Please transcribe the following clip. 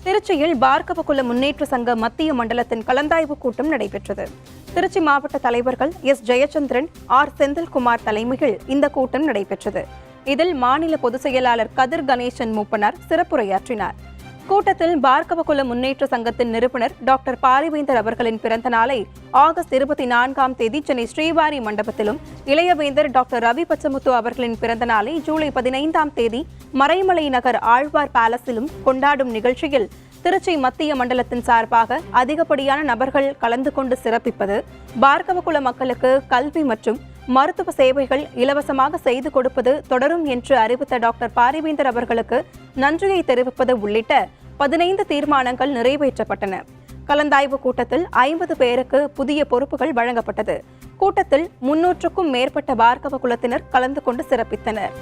திருச்சியில் பார்கவகுல முன்னேற்ற சங்க மத்திய மண்டலத்தின் கலந்தாய்வு கூட்டம் நடைபெற்றது. திருச்சி மாவட்ட தலைவர்கள் எஸ். ஜெயச்சந்திரன், ஆர். செந்தில்குமார் தலைமையில் இந்த கூட்டம் நடைபெற்றது. இதில் மாநில பொதுச் செயலாளர் கதிர் கணேசன் மூப்பனார் சிறப்புரையாற்றினார். கூட்டத்தில் பார்கவகுல முன்னேற்ற சங்கத்தின் நிறுவனர் டாக்டர் பாரிவேந்தர் அவர்களின் பிறந்த நாளை ஆகஸ்ட் 24ஆம் தேதி சென்னை ஸ்ரீவாரி மண்டபத்திலும், இளையவேந்தர் டாக்டர் ரவி பச்சமுத்து அவர்களின் பிறந்த நாளை ஜூலை 15ஆம் தேதி மறைமலை நகர் ஆழ்வார் பேலஸிலும் கொண்டாடும் நிகழ்ச்சியில் திருச்சி மத்திய மண்டலத்தின் சார்பாக அதிகப்படியான நபர்கள் கலந்து கொண்டு சிறப்பிப்பது, பார்கவகுல மக்களுக்கு கல்வி மற்றும் மருத்துவ சேவைகள் இலவசமாக செய்து கொடுப்பது தொடரும் என்று அறிவித்த டாக்டர் பாரிவேந்தர் அவர்களுக்கு நன்றியை தெரிவிப்பது உள்ளிட்ட 15 தீர்மானங்கள் நிறைவேற்றப்பட்டன. கலந்தாய்வு கூட்டத்தில் 50 பேருக்கு புதிய பொறுப்புகள் வழங்கப்பட்டது. கூட்டத்தில் 300க்கும் மேற்பட்ட பார்கவ குலத்தினர் கலந்து கொண்டு சிறப்பித்தனர்.